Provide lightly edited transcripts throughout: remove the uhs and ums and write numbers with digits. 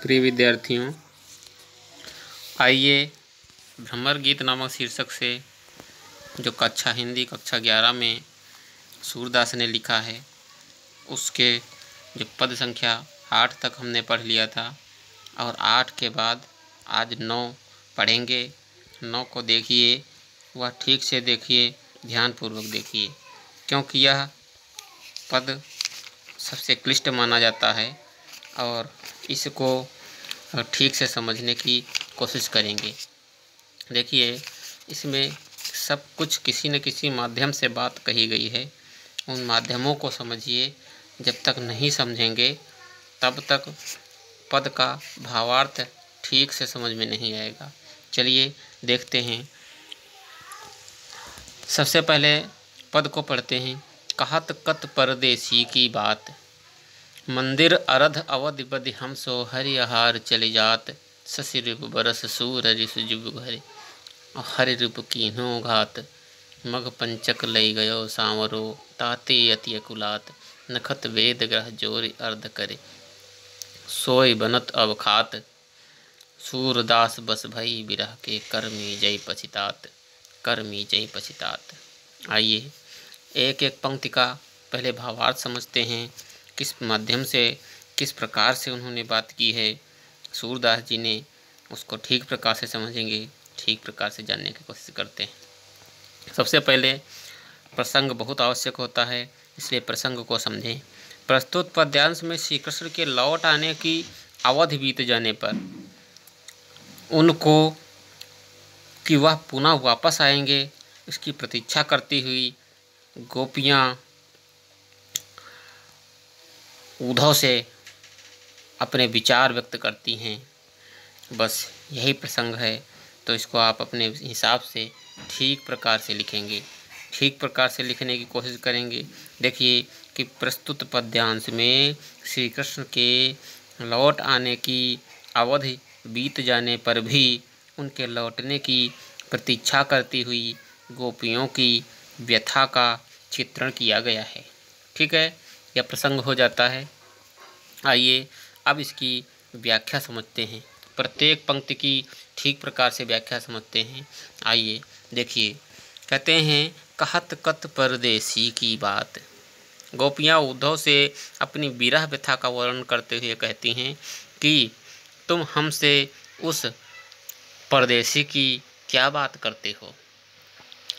प्रिय विद्यार्थियों, आइए भ्रमर गीत नामक शीर्षक से जो कक्षा हिंदी कक्षा 11 में सूरदास ने लिखा है उसके जो पद संख्या 8 तक हमने पढ़ लिया था और 8 के बाद आज 9 पढ़ेंगे। 9 को देखिए, वह ठीक से देखिए, ध्यानपूर्वक देखिए, क्योंकि यह पद सबसे क्लिष्ट माना जाता है और इसको ठीक से समझने की कोशिश करेंगे। देखिए, इसमें सब कुछ किसी न किसी माध्यम से बात कही गई है। उन माध्यमों को समझिए। जब तक नहीं समझेंगे तब तक पद का भावार्थ ठीक से समझ में नहीं आएगा। चलिए देखते हैं। सबसे पहले पद को पढ़ते हैं। कहत कत परदेसी की बात, मंदिर अरध अवधि बदि हम सो हरि आहार चली जात। शशि रूप बरस सूर ऋषुजुग घरे, हरि रूप कीन्हो घात। मघ पंचक लई गयो सांवरो, ताते अति अकुलात। नखत वेद ग्रह जोरि अर्ध करे, सोय बनत अब खात। सूरदास बस भई बिरह के, कर्मी जय पछितात, कर्मी जय पछितात। आइए एक एक पंक्ति का पहले भावार्थ समझते हैं। किस माध्यम से, किस प्रकार से उन्होंने बात की है सूरदास जी ने, उसको ठीक प्रकार से समझेंगे, ठीक प्रकार से जानने की कोशिश करते हैं। सबसे पहले प्रसंग बहुत आवश्यक होता है, इसलिए प्रसंग को समझें। प्रस्तुत पद्यांश में श्री कृष्ण के लौट आने की अवधि बीत जाने पर उनको कि वह पुनः वापस आएंगे इसकी प्रतीक्षा करती हुई गोपियाँ उद्धव से अपने विचार व्यक्त करती हैं। बस यही प्रसंग है, तो इसको आप अपने हिसाब से ठीक प्रकार से लिखेंगे, ठीक प्रकार से लिखने की कोशिश करेंगे। देखिए कि प्रस्तुत पद्यांश में श्री कृष्ण के लौट आने की अवधि बीत जाने पर भी उनके लौटने की प्रतीक्षा करती हुई गोपियों की व्यथा का चित्रण किया गया है। ठीक है, यह प्रसंग हो जाता है। आइए अब इसकी व्याख्या समझते हैं। प्रत्येक पंक्ति की ठीक प्रकार से व्याख्या समझते हैं। आइए देखिए, कहते हैं कहत कत परदेसी की बात। गोपियाँ उद्धव से अपनी विरह व्यथा का वर्णन करते हुए कहती हैं कि तुम हमसे उस परदेसी की क्या बात करते हो।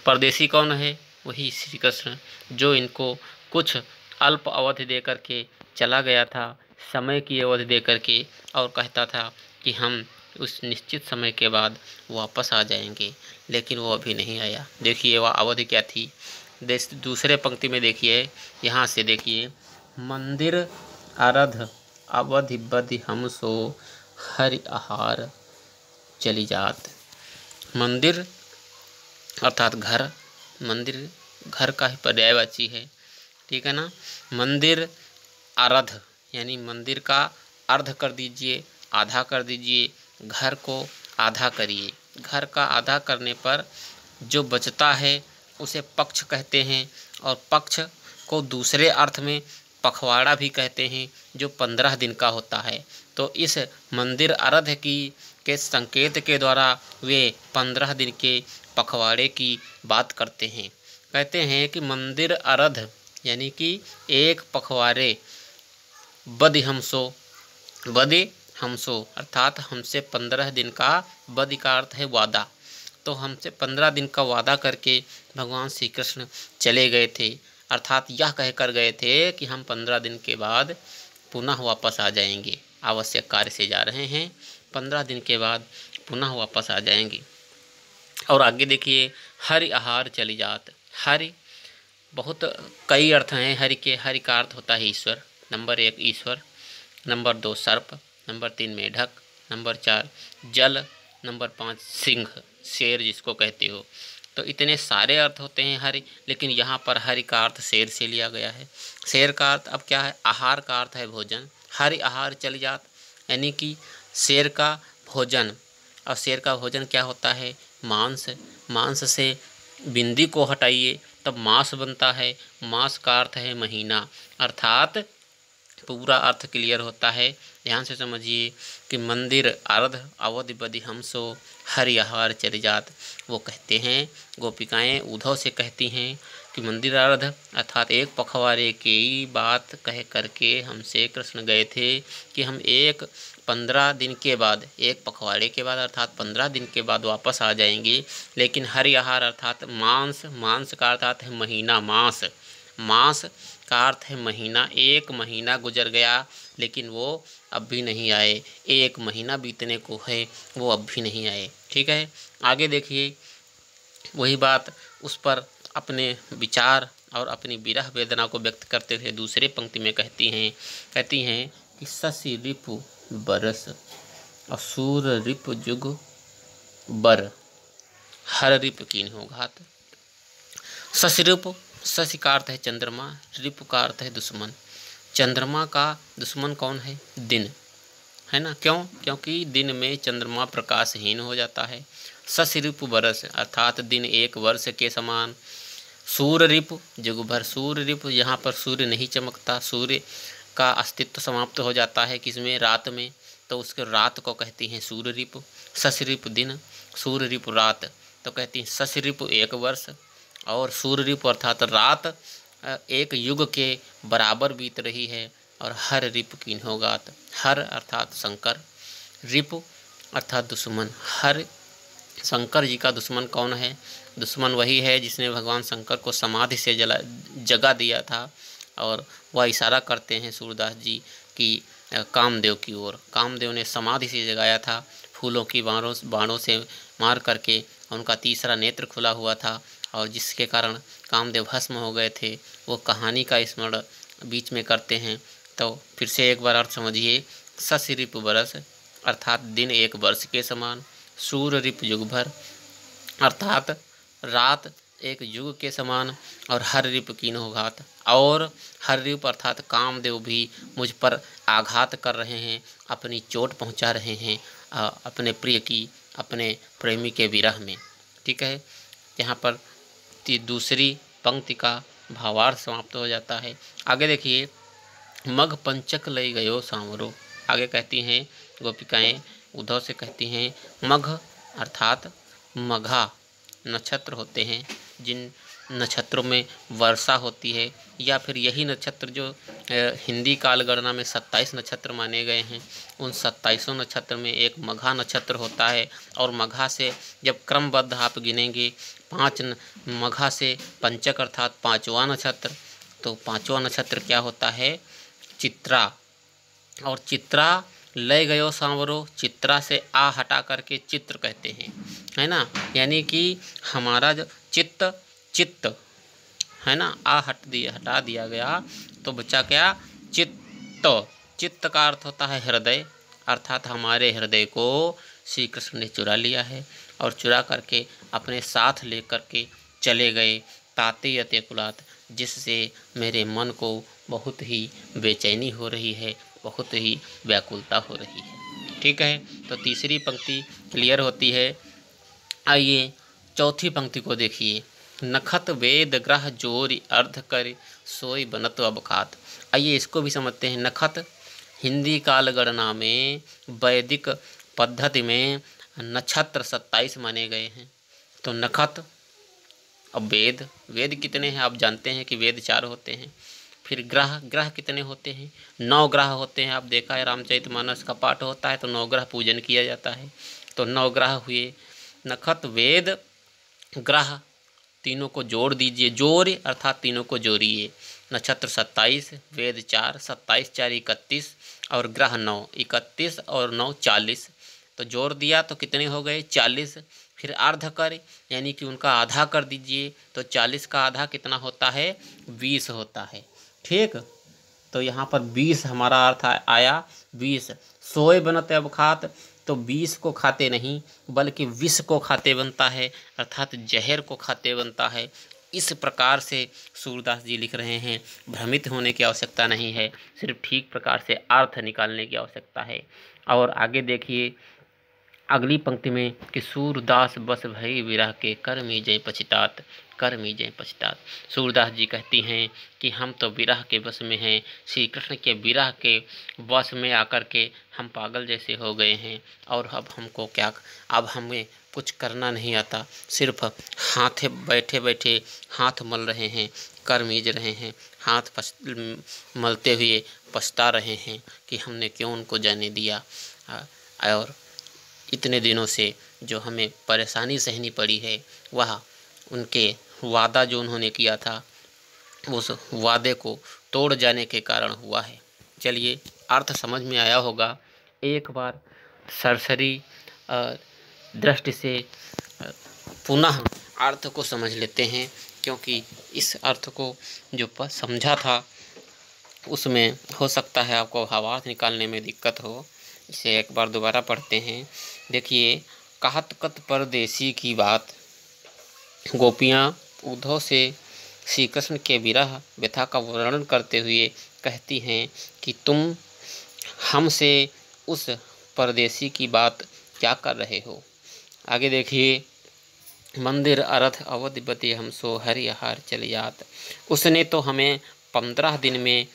परदेसी कौन है? वही श्री कृष्ण, जो इनको कुछ अल्प अवधि दे करके चला गया था, समय की अवधि दे करके, और कहता था कि हम उस निश्चित समय के बाद वापस आ जाएंगे, लेकिन वो अभी नहीं आया। देखिए वह अवधि क्या थी। दूसरे पंक्ति में देखिए, यहाँ से देखिए, मंदिर अरध अवधि बदि हम सो हरि आहार चली जात। मंदिर अर्थात घर, मंदिर घर का ही पर्यायवाची है, ठीक है ना। मंदिर अर्ध यानी मंदिर का अर्ध कर दीजिए, आधा कर दीजिए, घर को आधा करिए। घर का आधा करने पर जो बचता है उसे पक्ष कहते हैं, और पक्ष को दूसरे अर्थ में पखवाड़ा भी कहते हैं, जो 15 दिन का होता है। तो इस मंदिर अर्ध की के संकेत के द्वारा वे 15 दिन के पखवाड़े की बात करते हैं। कहते हैं कि मंदिर अर्ध यानी कि एक पखवाड़े, बदि हमसो, बदि हमसो अर्थात हमसे 15 दिन का, बदि का अर्थ है वादा। तो हमसे 15 दिन का वादा करके भगवान श्री कृष्ण चले गए थे, अर्थात यह कह कर गए थे कि हम 15 दिन के बाद पुनः वापस आ जाएंगे, आवश्यक कार्य से जा रहे हैं, 15 दिन के बाद पुनः वापस आ जाएंगे। और आगे देखिए, हरि आहार चली जात। हरि बहुत कई अर्थ हैं हरि के। हरि का अर्थ होता है ईश्वर। नंबर 1 ईश्वर, नंबर 2 सर्प, नंबर 3 मेढक, नंबर 4 जल, नंबर 5 सिंह, शेर जिसको कहते हो। तो इतने सारे अर्थ होते हैं हरि, लेकिन यहाँ पर हरि का अर्थ शेर से लिया गया है। शेर का अर्थ अब क्या है? आहार का अर्थ है भोजन। हरि आहार चली जात यानी कि शेर का भोजन। और शेर का भोजन क्या होता है? मांस। मांस से बिंदी को हटाइए तब मांस बनता है। मांस का अर्थ है महीना, अर्थात पूरा अर्थ क्लियर होता है। ध्यान से समझिए कि मंदिर अर्ध अवधि बदि हमसो हरि आहार चरि जात। वो कहते हैं, गोपिकाएं उद्धव से कहती हैं कि मंदिर अर्ध अर्थात एक पखवाड़े की बात कह करके हमसे कृष्ण गए थे कि हम 15 दिन के बाद, एक पखवाड़े के बाद अर्थात 15 दिन के बाद वापस आ जाएंगे। लेकिन हरि आहार अर्थात मांस, मांस का अर्थात है महीना, मास, मास का अर्थ है महीना। 1 महीना गुजर गया लेकिन वो अब भी नहीं आए, 1 महीना बीतने को है, वो अब भी नहीं आए। ठीक है, आगे देखिए वही बात उस पर अपने विचार और अपनी विरह वेदना को व्यक्त करते हुए दूसरे पंक्ति में कहती हैं कि शशि रिपु बरस असुर रिपु जुग बर हर रिप कीन्हो घात। शशि रिपु, शशि का अर्थ है चंद्रमा, रिपु का अर्थ है दुश्मन। चंद्रमा का दुश्मन कौन है? दिन, है ना। क्यों? क्योंकि दिन में चंद्रमा प्रकाशहीन हो जाता है। शशि रिपु बरस अर्थात दिन 1 वर्ष के समान। सूर्य रिपु जुग भर, सूर्य रिपु यहाँ पर सूर्य नहीं चमकता, सूर्य का अस्तित्व समाप्त हो जाता है किसमें? रात में, तो उसके रात को कहती हैं सूर्य रिपु। शशि रिपु दिन, सूर्य रिपु रात, तो कहती हैं शशि रिपु 1 वर्ष और सूर्य रिपु अर्थात रात 1 युग के बराबर बीत रही है। और हर रिपु कीन्हो घात, हर अर्थात शंकर, रिपु अर्थात दुश्मन। हर शंकर जी का दुश्मन कौन है? दुश्मन वही है जिसने भगवान शंकर को समाधि से जगा दिया था। और वह इशारा करते हैं सूरदास जी कि कामदेव की ओर। कामदेव ने समाधि से जगाया था, फूलों की बाणों से मार करके उनका तीसरा नेत्र खुला हुआ था और जिसके कारण कामदेव भस्म हो गए थे। वो कहानी का स्मरण बीच में करते हैं। तो फिर से एक बार अर्थ समझिए, शशि रिपु बरस अर्थात दिन 1 वर्ष के समान, सूर्य रिपु युग भर अर्थात रात 1 युग के समान, और हर रिपु कीन्हो घात, और हर रिपु अर्थात कामदेव भी मुझ पर आघात कर रहे हैं, अपनी चोट पहुंचा रहे हैं अपने प्रिय की, अपने प्रेमी के विरह में। ठीक है, यहाँ पर दूसरी पंक्ति का भावार्थ समाप्त हो जाता है। आगे देखिए, मघ पंचक लई गयो सांवरो। आगे कहती हैं गोपिकाएं उद्धव से कहती हैं, मघ अर्थात मघा नक्षत्र होते हैं, जिन नक्षत्रों में वर्षा होती है, या फिर यही नक्षत्र जो हिंदी कालगणना में 27 नक्षत्र माने गए हैं, उन 27 नक्षत्र में एक मघा नक्षत्र होता है। और मघा से जब क्रमबद्ध आप गिनेंगे 5 मघा से पंचक अर्थात 5वां नक्षत्र, तो 5वां नक्षत्र क्या होता है? चित्रा। और चित्रा लय गयो सांवरो, चित्रा से आ हटा करके चित्र कहते हैं, है ना। यानी कि हमारा जो चित्त है ना, हटा दिया गया तो बचा क्या? चित्त। चित्त का अर्थ होता है हृदय, अर्थात हमारे हृदय को श्री कृष्ण ने चुरा लिया है और चुरा करके अपने साथ लेकर के चले गए ताते यते कुलात, जिससे मेरे मन को बहुत ही बेचैनी हो रही है, बहुत ही व्याकुलता हो रही है। ठीक है, तो तीसरी पंक्ति क्लियर होती है। आइए चौथी पंक्ति को देखिए, नखत वेद ग्रह जोरी अर्ध कर सोई बनत अबखात। आइए इसको भी समझते हैं। नखत हिंदी कालगणना में वैदिक पद्धति में नक्षत्र 27 माने गए हैं। तो नखत, अब वेद कितने हैं? आप जानते हैं कि वेद 4 होते हैं। फिर ग्रह कितने होते हैं? 9 ग्रह होते हैं। आप देखा है रामचरितमानस का पाठ होता है तो 9 ग्रह पूजन किया जाता है, तो 9 ग्रह हुए। नखत वेद ग्रह तीनों को जोड़ दीजिए, जोड़ अर्थात तीनों को जोड़िए। नक्षत्र 27, वेद 4, 27 4 31 और ग्रह 9, 31 और 9 40। तो जोड़ दिया तो कितने हो गए? 40। फिर अर्ध कर यानी कि उनका आधा कर दीजिए, तो 40 का आधा कितना होता है? 20 होता है। ठीक, तो यहाँ पर 20 हमारा अर्थ आया। 20 सोए बनते अब खात, तो 20 को खाते नहीं बल्कि विष को खाते बनता है, अर्थात जहर को खाते बनता है। इस प्रकार से सूरदास जी लिख रहे हैं। भ्रमित होने की आवश्यकता नहीं है, सिर्फ ठीक प्रकार से अर्थ निकालने की आवश्यकता है। और आगे देखिए, अगली पंक्ति में कि सूरदास बस भई विरह के कर मी जय पछितात, कर मी जय पछितात। सूरदास जी कहती हैं कि हम तो विरह के बस में हैं, श्री कृष्ण के विरह के बस में आकर के हम पागल जैसे हो गए हैं और अब हमको क्या, अब हमें कुछ करना नहीं आता, सिर्फ हाथे बैठे बैठे हाथ मल रहे हैं, कर मीज रहे हैं, हाथ मलते हुए पछता रहे हैं कि हमने क्यों उनको जाने दिया। और इतने दिनों से जो हमें परेशानी सहनी पड़ी है वह उनके वादा जो उन्होंने किया था उस वादे को तोड़ जाने के कारण हुआ है। चलिए अर्थ समझ में आया होगा। एक बार सरसरी दृष्टि से पुनः अर्थ को समझ लेते हैं, क्योंकि इस अर्थ को जो समझा था उसमें हो सकता है आपको भावार्थ निकालने में दिक्कत हो। इसे एक बार दोबारा पढ़ते हैं। देखिए, कहत कत परदेसी की बात, गोपियाँ उद्धव से श्री कृष्ण के विरह व्यथा का वर्णन करते हुए कहती हैं कि तुम हमसे उस परदेसी की बात क्या कर रहे हो। आगे देखिए, मंदिर अर्थ अवधिपति हम सो हरिहार चल जात, उसने तो हमें 15 दिन में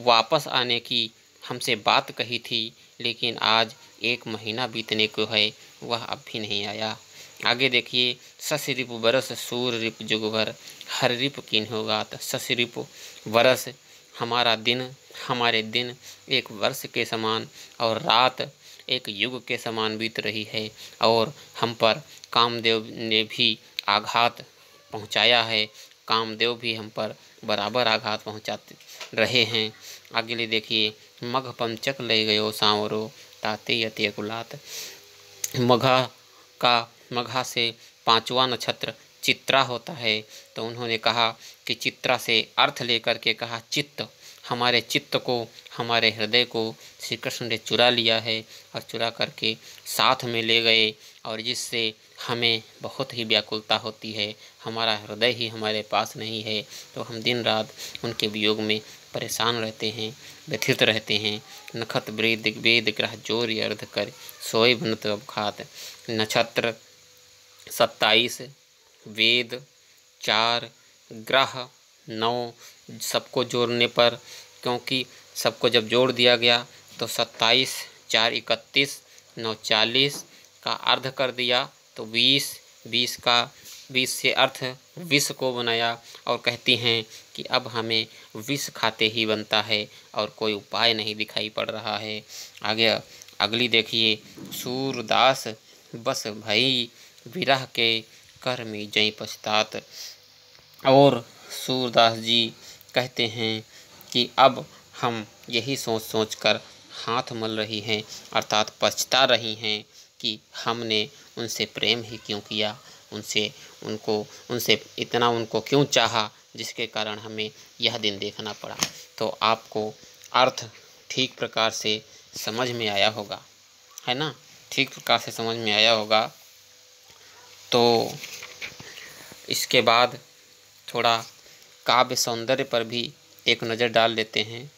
वापस आने की हमसे बात कही थी, लेकिन आज 1 महीना बीतने को है, वह अब भी नहीं आया। आगे देखिए, शशि रिपु बरस सूर रिप जुग भर, हर रिप किन्हो गात। शशि रिपु बरस हमारा दिन, हमारे दिन 1 वर्ष के समान और रात 1 युग के समान बीत रही है, और हम पर कामदेव ने भी आघात पहुंचाया है। कामदेव भी हम पर बराबर आघात पहुंचाते रहे हैं। अगले देखिए, मघ पंचक ले गयो सांवरो, ताते यति अकुलात। मघा से 5वां नक्षत्र चित्रा होता है, तो उन्होंने कहा कि चित्रा से अर्थ लेकर के कहा चित्त, हमारे चित्त को, हमारे हृदय को श्री कृष्ण ने चुरा लिया है और चुरा करके साथ में ले गए, और जिससे हमें बहुत ही व्याकुलता होती है। हमारा हृदय ही हमारे पास नहीं है, तो हम दिन रात उनके वियोग में परेशान रहते हैं, व्यथित रहते हैं। नखत वेद ग्रह जोर अर्ध कर, सोए भनत अवखात। नक्षत्र 27, वेद 4, ग्रह 9, सबको जोड़ने पर, क्योंकि सबको जब जोड़ दिया गया तो 27, 4 31, 9 40 का अर्ध कर दिया, तो 20 से अर्थ विष को बनाया, और कहती हैं कि अब हमें विष खाते ही बनता है और कोई उपाय नहीं दिखाई पड़ रहा है। आगे अगली देखिए, सूरदास बस भई विरह के कर मी जई पछतात। और सूरदास जी कहते हैं कि अब हम यही सोच सोच कर हाथ मल रही हैं, अर्थात पछता रही हैं कि हमने उनसे प्रेम ही क्यों किया, उनसे इतना उनको क्यों चाहा, जिसके कारण हमें यह दिन देखना पड़ा। तो आपको अर्थ ठीक प्रकार से समझ में आया होगा, है ना, ठीक प्रकार से समझ में आया होगा। तो इसके बाद थोड़ा काव्य सौंदर्य पर भी एक नज़र डाल लेते हैं।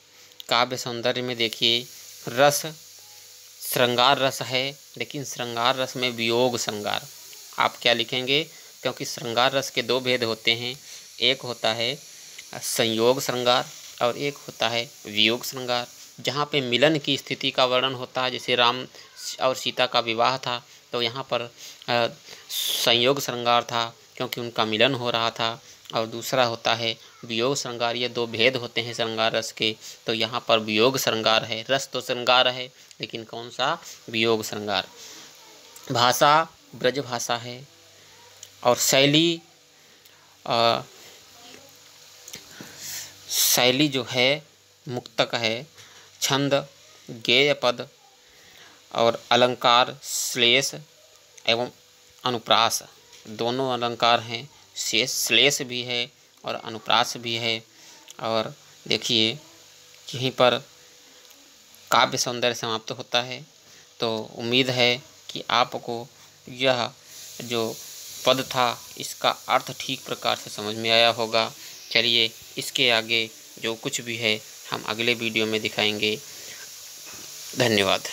काव्य सौंदर्य में देखिए, रस श्रृंगार रस है, लेकिन श्रृंगार रस में वियोग श्रृंगार। आप क्या लिखेंगे, क्योंकि श्रृंगार रस के 2 भेद होते हैं, एक होता है संयोग श्रृंगार और एक होता है वियोग श्रृंगार। जहाँ पे मिलन की स्थिति का वर्णन होता है, जैसे राम और सीता का विवाह था, तो यहाँ पर संयोग श्रृंगार था क्योंकि उनका मिलन हो रहा था, और दूसरा होता है वियोग श्रृंगार। ये 2 भेद होते हैं श्रृंगार रस के, तो यहाँ पर वियोग श्रृंगार है। रस तो श्रृंगार है, लेकिन कौन सा, वियोग श्रृंगार। भाषा ब्रज भाषा है, और शैली जो है मुक्तक है। छंद गेय पद, और अलंकार श्लेष एवं अनुप्रास, दोनों अलंकार हैं। श्लेष भी है और अनुप्रास भी है। और देखिए, यहीं पर काव्य सौंदर्य समाप्त होता है। तो उम्मीद है कि आपको यह जो पद था इसका अर्थ ठीक प्रकार से समझ में आया होगा। चलिए, इसके आगे जो कुछ भी है हम अगले वीडियो में दिखाएंगे। धन्यवाद।